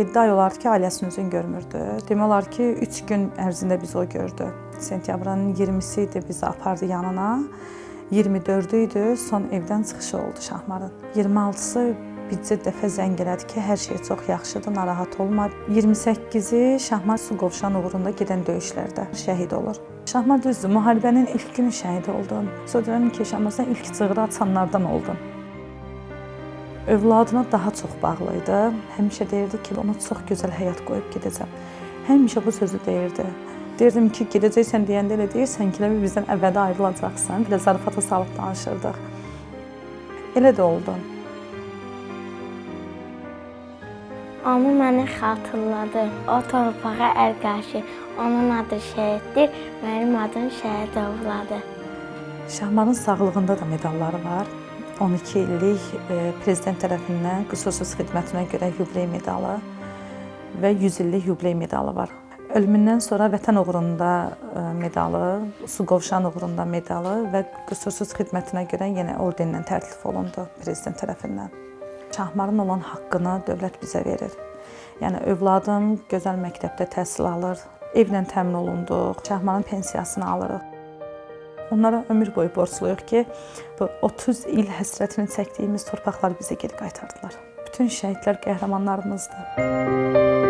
7 ay olardı ki, ailəsini üzün görmürdü. Demək olar ki, 3 gün ərzində biz o gördü. Sentyabrın 20-si idi, bizi apardı yanına. 24-ü idi, son evdən çıxışı oldu Şahmarın. 26-sı bircə dəfə zəng elədi ki, hər şey çox yaxşıdır, narahat olma. 28-i Şahmar su qovşan uğrunda gedən döyüşlərdə şəhid olur. Şahmar düzdür, müharibənin ilk günü şəhid oldun. Sözlərim ki, Şahmar sən ilk cığırı açanlardan oldun. Övladına daha çox bağlıydı. Həmişə deyirdi ki, ona çox gözəl həyat qoyub gedəcəm. Həmişə bu sözü deyirdi. Deyirdim ki, gedəcəksən deyəndə elə deyirsən ki, bizdən əbədi ayrılacaqsan. Belə zarafata salıb danışırdıq. Elə də oldu. Onu məni xatırladı. O torpağa əl qaşı. Onun adı şəhiddir, mənim adım şəhid övladı. Şahmarın sağlığında da medalları var. 12 illik prezident tərəfindən qüsursuz xidmətinə görə yubiley medalı və 100 illik yubiley medalı var. Ölümündən sonra Vətən uğrunda medalı, su qovşan uğrunda medalı və qüsursuz xidmətinə görə yenə ordenlə tərtib olundu prezident tərəfindən. Şahmarın olan haqqını dövlət bizə verir. Yəni, övladım gözəl məktəbdə təhsil alır, evlə təmin olunduq, Şahmarın pensiyasını alırıq. Onlara ömür boyu borcluyuq ki, bu 30 il həsrətini çəkdiyimiz torpaqları bizə geri qaytardılar. Bütün şəhidlər qəhrəmanlarımızdır.